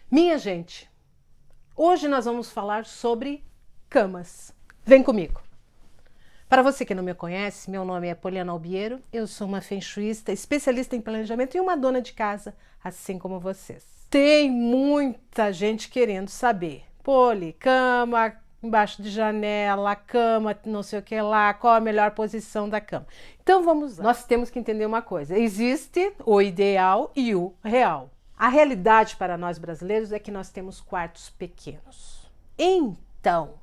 Minha gente, hoje nós vamos falar sobre camas. Vem comigo. Para você que não me conhece, meu nome é Poliana Albiero, eu sou uma feng shuista, especialista em planejamento e uma dona de casa, assim como vocês. Tem muita gente querendo saber, Poli, cama embaixo de janela, cama não sei o que lá, qual a melhor posição da cama. Então vamos lá. Nós temos que entender uma coisa, existe o ideal e o real. A realidade para nós brasileiros é que nós temos quartos pequenos. Então,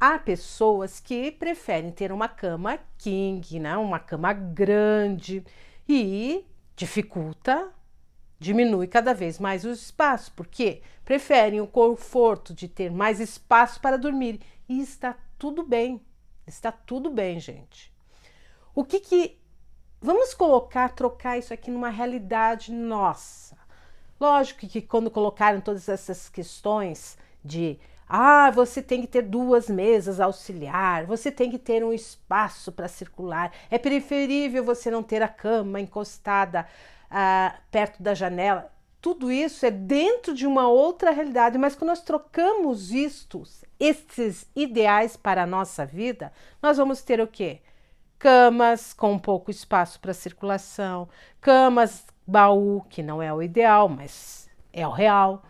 há pessoas que preferem ter uma cama king, né? Uma cama grande e diminui cada vez mais o espaço, porque preferem o conforto de ter mais espaço para dormir. E está tudo bem, gente. Vamos trocar isso aqui numa realidade nossa. Lógico que quando colocaram todas essas questões de você tem que ter 2 mesas auxiliar, você tem que ter um espaço para circular, é preferível você não ter a cama encostada perto da janela. Tudo isso é dentro de uma outra realidade, mas quando nós trocamos esses ideais para a nossa vida, nós vamos ter o quê? Camas com pouco espaço para circulação, camas baú, que não é o ideal, mas é o real.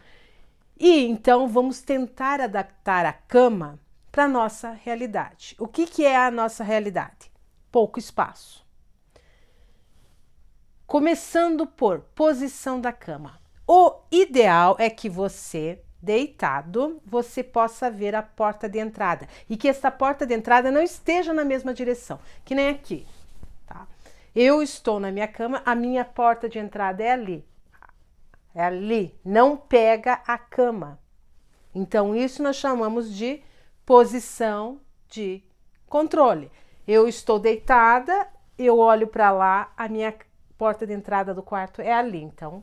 E então vamos tentar adaptar a cama para a nossa realidade. O que é a nossa realidade? Pouco espaço. Começando por posição da cama. O ideal é que você, deitado, você possa ver a porta de entrada e que essa porta de entrada não esteja na mesma direção, que nem aqui, tá? Eu estou na minha cama, a minha porta de entrada é ali. É ali, não pega a cama. Então, isso nós chamamos de posição de controle. Eu estou deitada, eu olho para lá, a minha porta de entrada do quarto é ali. Então,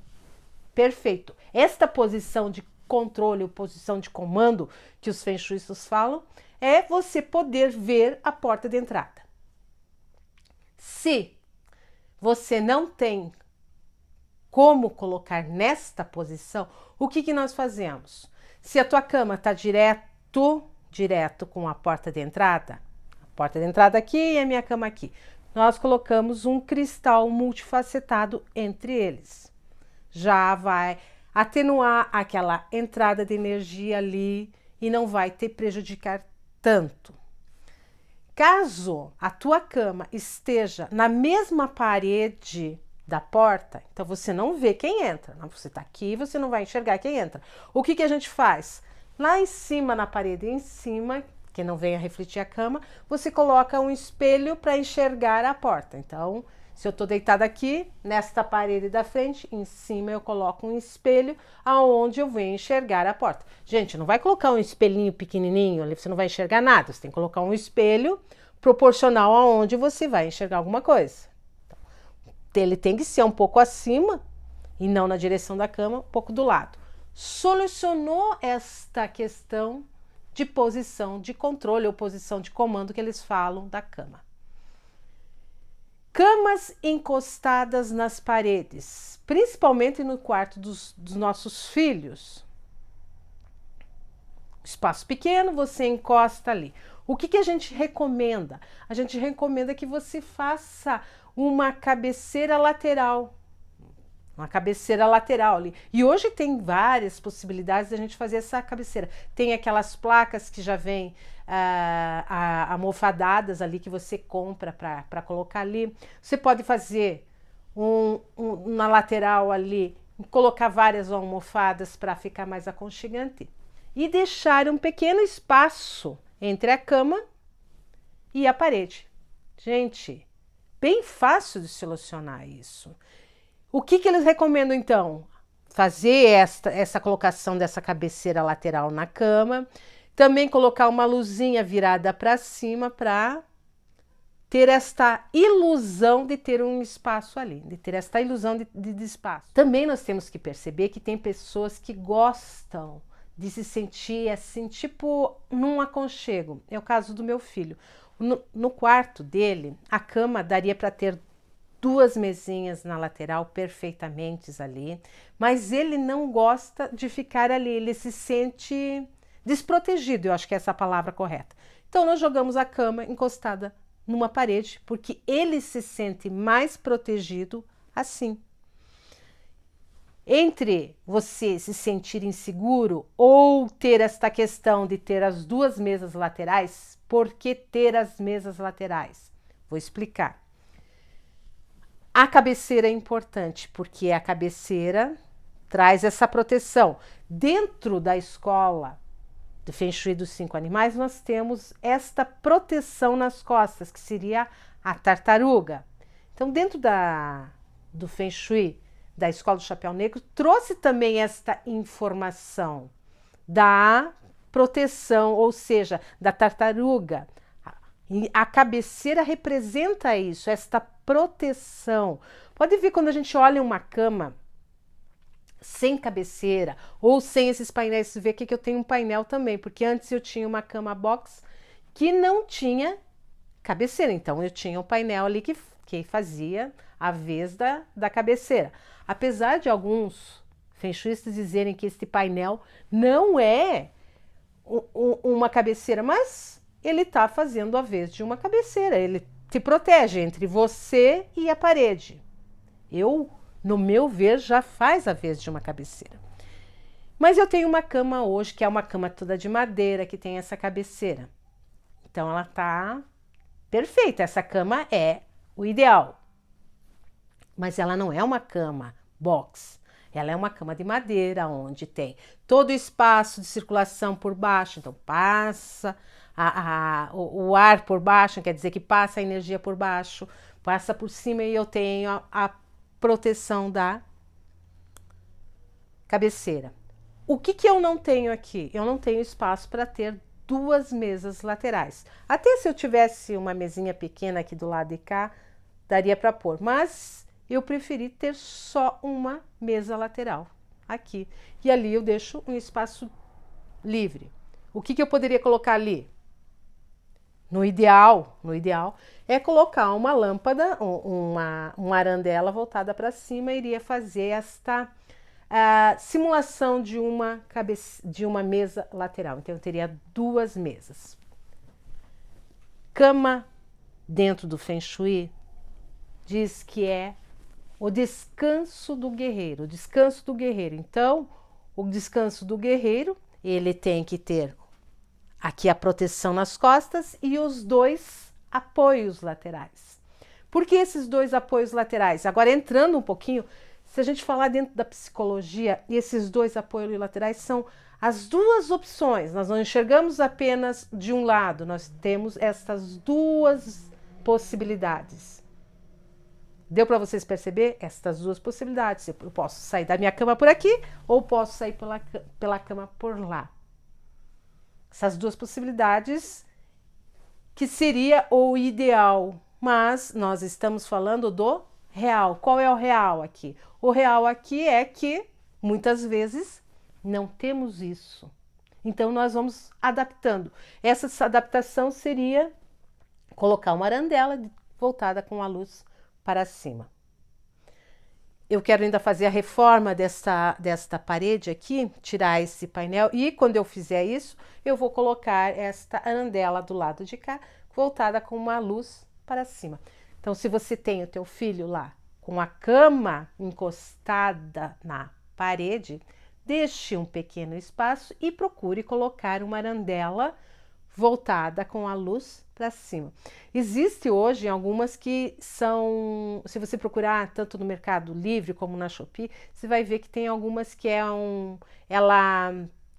perfeito. Esta posição de controle, ou posição de comando que os feng shuistas falam, é você poder ver a porta de entrada. Se você não tem como colocar nesta posição, o que nós fazemos? Se a tua cama está direto com a porta de entrada aqui e a minha cama aqui, nós colocamos um cristal multifacetado entre eles. Já vai atenuar aquela entrada de energia ali e não vai te prejudicar tanto. Caso a tua cama esteja na mesma parede da porta, então você não vê quem entra. Você está aqui, você não vai enxergar quem entra. O que a gente faz? Lá em cima, na parede em cima, que não venha refletir a cama, você coloca um espelho para enxergar a porta. Então, se eu estou deitada aqui, nesta parede da frente, em cima eu coloco um espelho aonde eu venho enxergar a porta. Gente, não vai colocar um espelhinho pequenininho ali, você não vai enxergar nada. Você tem que colocar um espelho proporcional aonde você vai enxergar alguma coisa. Ele tem que ser um pouco acima e não na direção da cama, um pouco do lado. Solucionou esta questão de posição de controle ou posição de comando que eles falam da cama. Camas encostadas nas paredes, principalmente no quarto dos nossos filhos. Espaço pequeno, você encosta ali. O que a gente recomenda? A gente recomenda que você faça uma cabeceira lateral. Uma cabeceira lateral ali. E hoje tem várias possibilidades de a gente fazer essa cabeceira. Tem aquelas placas que já vêm almofadadas ali que você compra para colocar ali. Você pode fazer na lateral ali, colocar várias almofadas para ficar mais aconchegante. E deixar um pequeno espaço entre a cama e a parede. Gente, bem fácil de solucionar isso. O que eles recomendam então? Fazer essa colocação dessa cabeceira lateral na cama, também colocar uma luzinha virada para cima para ter esta ilusão de ter um espaço ali, de ter esta ilusão de espaço. Também nós temos que perceber que tem pessoas que gostam de se sentir assim, tipo num aconchego. É o caso do meu filho. No quarto dele, a cama daria para ter 2 mesinhas na lateral perfeitamente ali, mas ele não gosta de ficar ali, ele se sente desprotegido, eu acho que é essa a palavra correta. Então nós jogamos a cama encostada numa parede, porque ele se sente mais protegido assim. Entre você se sentir inseguro ou ter esta questão de ter as 2 mesas laterais, por que ter as mesas laterais? Vou explicar. A cabeceira é importante, porque a cabeceira traz essa proteção. Dentro da escola do Feng Shui dos 5 animais, nós temos esta proteção nas costas, que seria a tartaruga. Então, dentro do Feng Shui da Escola do Chapéu Negro, trouxe também esta informação da proteção, ou seja, da tartaruga. A cabeceira representa isso, esta proteção. Pode ver quando a gente olha uma cama sem cabeceira ou sem esses painéis, você vê aqui que eu tenho um painel também, porque antes eu tinha uma cama box que não tinha cabeceira, então eu tinha um painel ali que fazia a vez da cabeceira. Apesar de alguns feng shuistas dizerem que este painel não é uma cabeceira, mas ele está fazendo a vez de uma cabeceira, ele te protege entre você e a parede. No meu ver, já faz a vez de uma cabeceira. Mas eu tenho uma cama hoje, que é uma cama toda de madeira, que tem essa cabeceira. Então ela tá perfeita, essa cama é o ideal. Mas ela não é uma cama box. Ela é uma cama de madeira, onde tem todo o espaço de circulação por baixo, então passa o ar por baixo, quer dizer que passa a energia por baixo, passa por cima e eu tenho a proteção da cabeceira. O que eu não tenho aqui? Eu não tenho espaço para ter 2 mesas laterais. Até se eu tivesse uma mesinha pequena aqui do lado de cá, daria para pôr, mas eu preferi ter só uma mesa lateral aqui. E ali eu deixo um espaço livre. O que eu poderia colocar ali? No ideal é colocar uma lâmpada, uma arandela voltada para cima, iria fazer esta simulação de uma mesa lateral. Então eu teria 2 mesas. Cama dentro do Feng Shui diz que é o descanso do guerreiro, o descanso do guerreiro. Então, o descanso do guerreiro, ele tem que ter aqui a proteção nas costas e os 2 apoios laterais. Por que esses 2 apoios laterais? Agora, entrando um pouquinho, se a gente falar dentro da psicologia, esses 2 apoios laterais são as 2 opções. Nós não enxergamos apenas de um lado, nós temos estas 2 possibilidades. Deu para vocês perceber estas 2 possibilidades? Eu posso sair da minha cama por aqui ou posso sair pela cama por lá. Essas 2 possibilidades que seria o ideal, mas nós estamos falando do real. Qual é o real aqui? O real aqui é que muitas vezes não temos isso. Então nós vamos adaptando. Essa adaptação seria colocar uma arandela voltada com a luz para cima. Eu quero ainda fazer a reforma desta parede aqui, tirar esse painel, e quando eu fizer isso, eu vou colocar esta arandela do lado de cá, voltada com uma luz para cima. Então, se você tem o teu filho lá com a cama encostada na parede, deixe um pequeno espaço e procure colocar uma arandela voltada com a luz para cima. Existe hoje algumas que são, se você procurar tanto no Mercado Livre como na Shopee, você vai ver que tem algumas que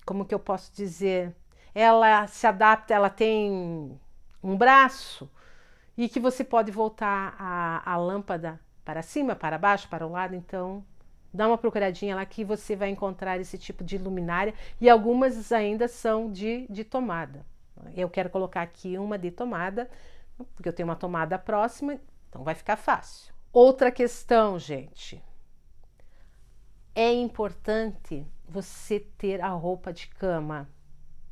como que eu posso dizer, ela se adapta, ela tem um braço e que você pode voltar a lâmpada para cima, para baixo, para o lado. Então dá uma procuradinha lá que você vai encontrar esse tipo de luminária, e algumas ainda são de tomada. Eu quero colocar aqui uma de tomada, porque eu tenho uma tomada próxima, então vai ficar fácil. Outra questão, gente. É importante você ter a roupa de cama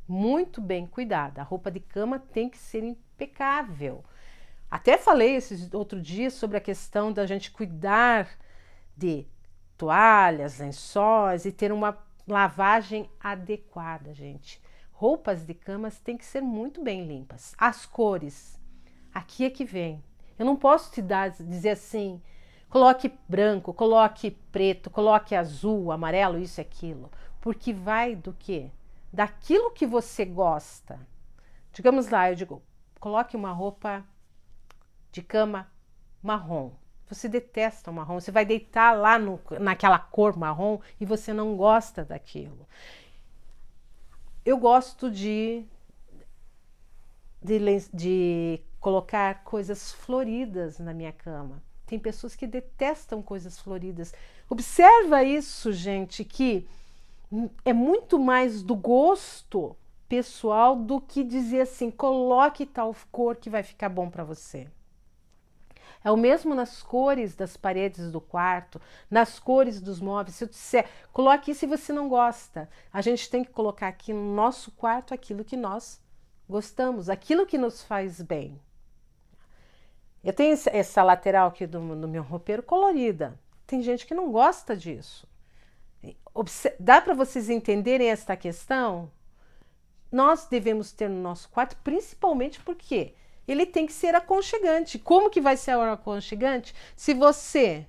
muito bem cuidada. A roupa de cama tem que ser impecável. Até falei outro dia sobre a questão da gente cuidar de toalhas, lençóis e ter uma lavagem adequada, gente. Roupas de camas têm que ser muito bem limpas. As cores, aqui é que vem. Eu não posso dizer assim, coloque branco, coloque preto, coloque azul, amarelo, isso e aquilo. Porque vai do quê? Daquilo que você gosta. Digamos lá, eu digo, coloque uma roupa de cama marrom. Você detesta o marrom, você vai deitar lá naquela cor marrom e você não gosta daquilo. Eu gosto de colocar coisas floridas na minha cama. Tem pessoas que detestam coisas floridas. Observa isso, gente, que é muito mais do gosto pessoal do que dizer assim, coloque tal cor que vai ficar bom para você. É o mesmo nas cores das paredes do quarto, nas cores dos móveis. Se eu disser, coloque isso se você não gosta. A gente tem que colocar aqui no nosso quarto aquilo que nós gostamos, aquilo que nos faz bem. Eu tenho essa lateral aqui no meu roupeiro colorida. Tem gente que não gosta disso. Dá para vocês entenderem esta questão? Nós devemos ter no nosso quarto, principalmente porque ele tem que ser aconchegante. Como que vai ser aconchegante? Se você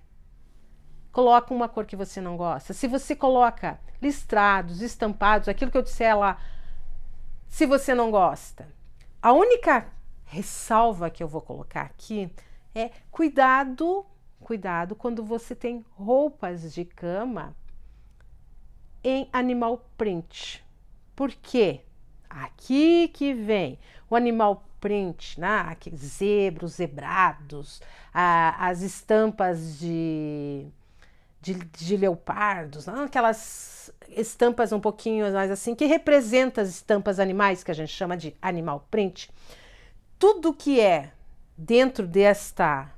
coloca uma cor que você não gosta, se você coloca listrados, estampados, aquilo que eu disser lá, se você não gosta. A única ressalva que eu vou colocar aqui é cuidado quando você tem roupas de cama em animal print. Por quê? Aqui que vem o animal print, né? Zebros, zebrados, as estampas de leopardos, né? Aquelas estampas um pouquinho mais assim, que representam as estampas animais, que a gente chama de animal print. Tudo que é dentro dessa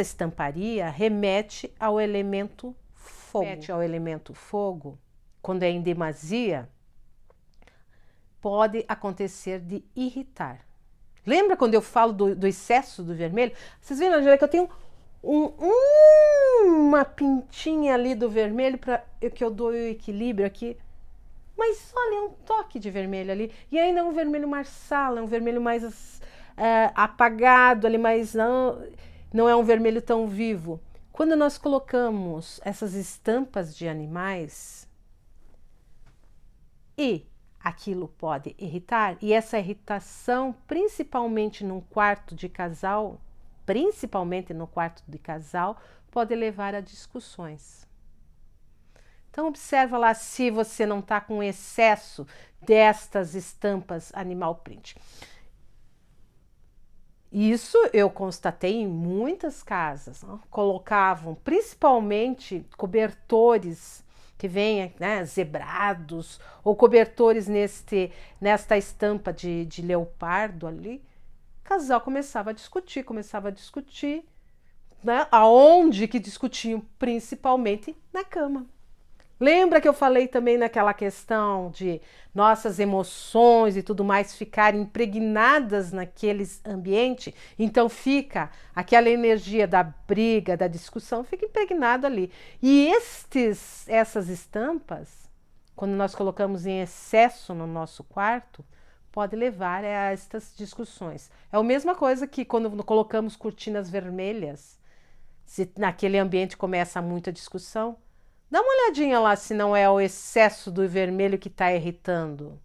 estamparia remete ao elemento fogo. Remete ao elemento fogo, quando é em demasia, pode acontecer de irritar. Lembra quando eu falo do excesso do vermelho? Vocês viram, Angélica, que eu tenho uma pintinha ali do vermelho para que eu dou o equilíbrio aqui. Mas olha, é um toque de vermelho ali. E ainda é um vermelho marsala, é um vermelho mais apagado ali, mas não é um vermelho tão vivo. Quando nós colocamos essas estampas de animais e aquilo pode irritar, e essa irritação, principalmente no quarto de casal, pode levar a discussões. Então observa lá se você não está com excesso destas estampas animal print. Isso eu constatei em muitas casas, né? Colocavam principalmente cobertores que vêm, né, zebrados, ou cobertores nesta estampa de leopardo ali. O casal começava a discutir, né? Aonde que discutiam? Principalmente na cama. Lembra que eu falei também naquela questão de nossas emoções e tudo mais ficarem impregnadas naqueles ambientes? Então fica aquela energia da briga, da discussão, fica impregnado ali. E essas estampas, quando nós colocamos em excesso no nosso quarto, pode levar a estas discussões. É a mesma coisa que quando colocamos cortinas vermelhas, se naquele ambiente começa muita discussão, dá uma olhadinha lá se não é o excesso do vermelho que está irritando.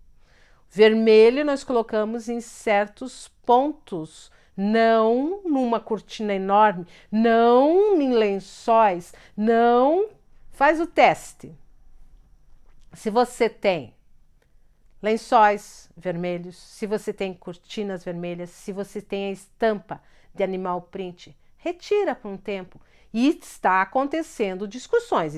Vermelho nós colocamos em certos pontos, não numa cortina enorme, não em lençóis, não. Faz o teste. Se você tem lençóis vermelhos, se você tem cortinas vermelhas, se você tem a estampa de animal print, retira por um tempo. E está acontecendo discussões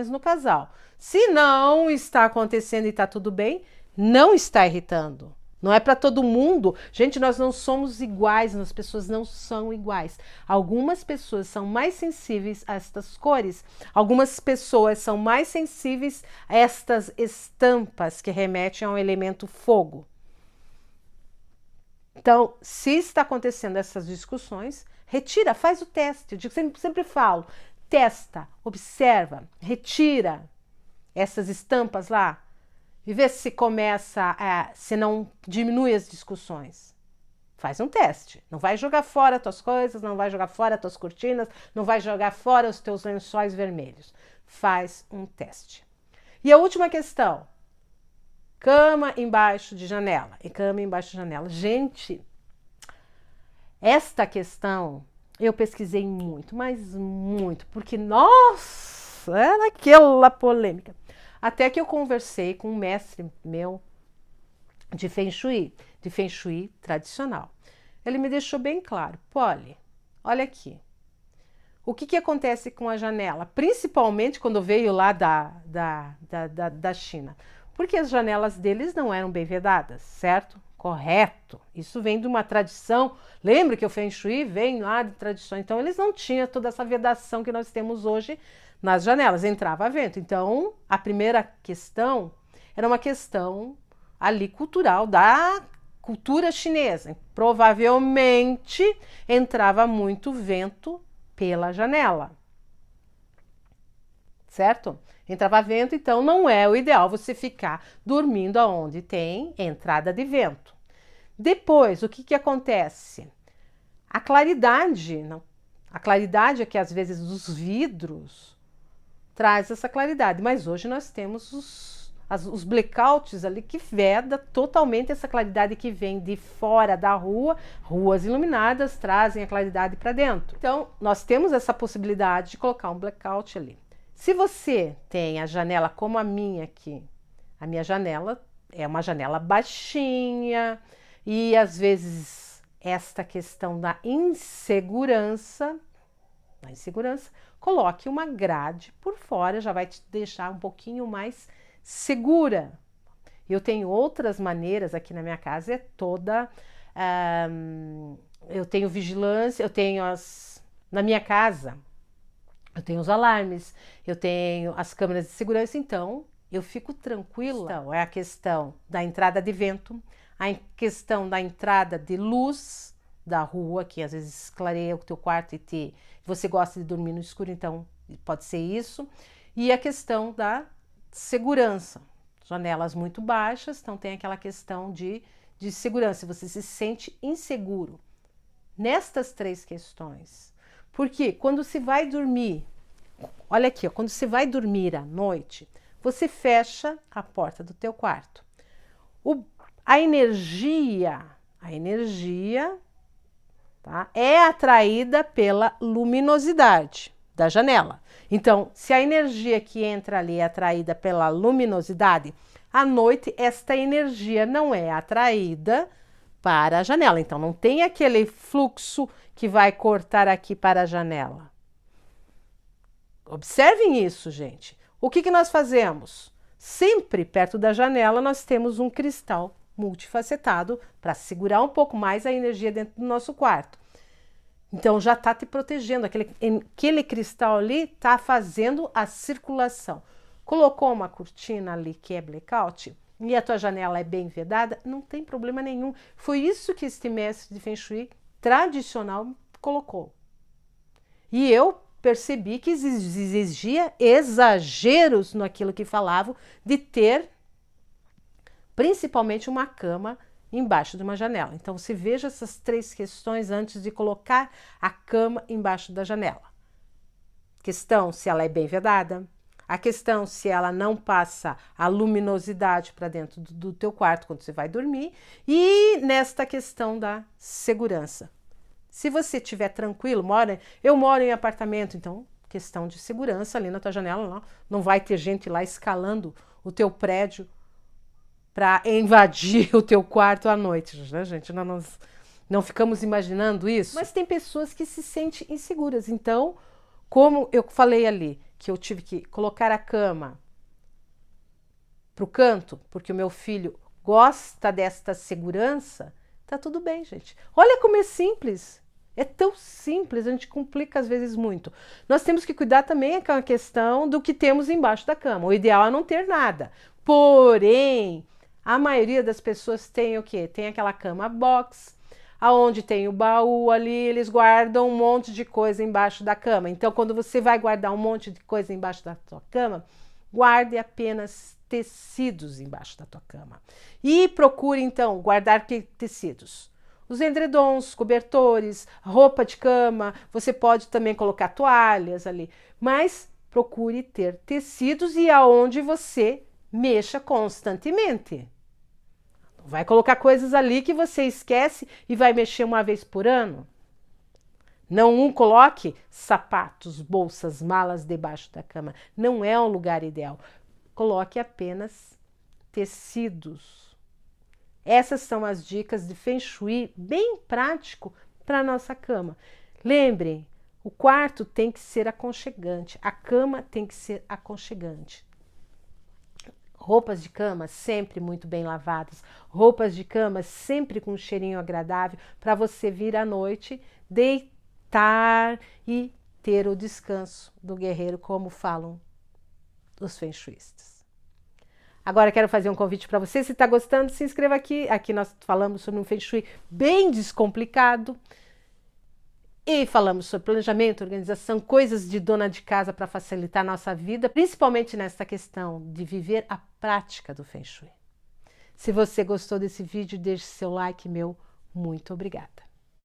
no casal. Se não está acontecendo e está tudo bem, não está irritando. Não é para todo mundo. Gente, nós não somos iguais, as pessoas não são iguais. Algumas pessoas são mais sensíveis a estas cores, algumas pessoas são mais sensíveis a estas estampas que remetem ao elemento fogo. Então, se está acontecendo essas discussões, retira, faz o teste. Eu sempre falo, testa, observa, retira essas estampas lá e vê se começa, se não diminui as discussões. Faz um teste. Não vai jogar fora as tuas coisas, não vai jogar fora as tuas cortinas, não vai jogar fora os teus lençóis vermelhos. Faz um teste. E a última questão. Cama embaixo de janela. E cama embaixo de janela. Gente, esta questão eu pesquisei muito, mas muito, porque, nossa, era aquela polêmica. Até que eu conversei com um mestre meu de Feng Shui tradicional. Ele me deixou bem claro, Polly, olha aqui, o que acontece com a janela, principalmente quando veio lá da China, porque as janelas deles não eram bem vedadas, certo? Correto, isso vem de uma tradição, lembra que o Feng Shui vem lá de tradição, então eles não tinham toda essa vedação que nós temos hoje nas janelas, entrava vento. Então, a primeira questão era uma questão ali cultural, da cultura chinesa. Provavelmente entrava muito vento pela janela, certo? Entrava vento, então não é o ideal você ficar dormindo aonde tem entrada de vento. Depois, o que acontece? A claridade, não, a claridade é que às vezes os vidros traz essa claridade, mas hoje nós temos os blackouts ali que veda totalmente essa claridade que vem de fora da rua, ruas iluminadas trazem a claridade para dentro. Então, nós temos essa possibilidade de colocar um blackout ali. Se você tem a janela como a minha aqui, a minha janela é uma janela baixinha e às vezes esta questão da insegurança, coloque uma grade por fora, já vai te deixar um pouquinho mais segura. Eu tenho outras maneiras aqui na minha casa, é toda... eu tenho vigilância, eu tenho na minha casa, eu tenho os alarmes, eu tenho as câmeras de segurança, então eu fico tranquila. Então, é a questão da entrada de vento, a questão da entrada de luz da rua, que às vezes clareia o teu quarto e você gosta de dormir no escuro, então pode ser isso. E a questão da segurança, janelas muito baixas, então tem aquela questão de segurança, você se sente inseguro. Nestas três questões, porque quando se vai dormir, olha aqui, ó, quando você vai dormir à noite, você fecha a porta do teu quarto. A energia, tá, é atraída pela luminosidade da janela. Então, se a energia que entra ali é atraída pela luminosidade, à noite esta energia não é atraída para a janela. Então, não tem aquele fluxo que vai cortar aqui para a janela. Observem isso, gente. O que nós fazemos? Sempre perto da janela nós temos um cristal multifacetado para segurar um pouco mais a energia dentro do nosso quarto. Então já está te protegendo, aquele cristal ali está fazendo a circulação. Colocou uma cortina ali que é blackout e a tua janela é bem vedada, não tem problema nenhum. Foi isso que este mestre de Feng Shui tradicional colocou. E eu percebi que exigia exageros naquilo que falavam de ter principalmente uma cama embaixo de uma janela. Então, você veja essas três questões antes de colocar a cama embaixo da janela. Questão se ela é bem vedada, a questão se ela não passa a luminosidade para dentro do teu quarto quando você vai dormir, e nesta questão da segurança. Se você estiver tranquilo, eu moro em apartamento, então questão de segurança ali na tua janela, não vai ter gente lá escalando o teu prédio para invadir o teu quarto à noite, né, gente? Nós não ficamos imaginando isso, mas tem pessoas que se sentem inseguras. Então, como eu falei ali, que eu tive que colocar a cama para o canto, porque o meu filho gosta desta segurança, tá tudo bem, gente. Olha como é simples. É tão simples, a gente complica às vezes muito. Nós temos que cuidar também com a questão do que temos embaixo da cama. O ideal é não ter nada. Porém, a maioria das pessoas tem o quê? Tem aquela cama box, Aonde tem o baú ali, eles guardam um monte de coisa embaixo da cama. Então, quando você vai guardar um monte de coisa embaixo da tua cama, guarde apenas tecidos embaixo da tua cama. E procure, então, guardar que tecidos? Os edredons, cobertores, roupa de cama, você pode também colocar toalhas ali, mas procure ter tecidos e aonde você mexa constantemente. Não vai colocar coisas ali que você esquece e vai mexer uma vez por ano. Não coloque sapatos, bolsas, malas debaixo da cama. Não é um lugar ideal. Coloque apenas tecidos. Essas são as dicas de Feng Shui bem prático para a nossa cama. Lembrem, o quarto tem que ser aconchegante, a cama tem que ser aconchegante. Roupas de cama sempre muito bem lavadas, roupas de cama sempre com um cheirinho agradável para você vir à noite, deitar e ter o descanso do guerreiro, como falam os Feng Shuistas. Agora quero fazer um convite para você, se está gostando, se inscreva aqui. Aqui nós falamos sobre um Feng Shui bem descomplicado e falamos sobre planejamento, organização, coisas de dona de casa para facilitar a nossa vida, principalmente nessa questão de viver a prática do Feng Shui. Se você gostou desse vídeo, deixe seu like, meu muito obrigada.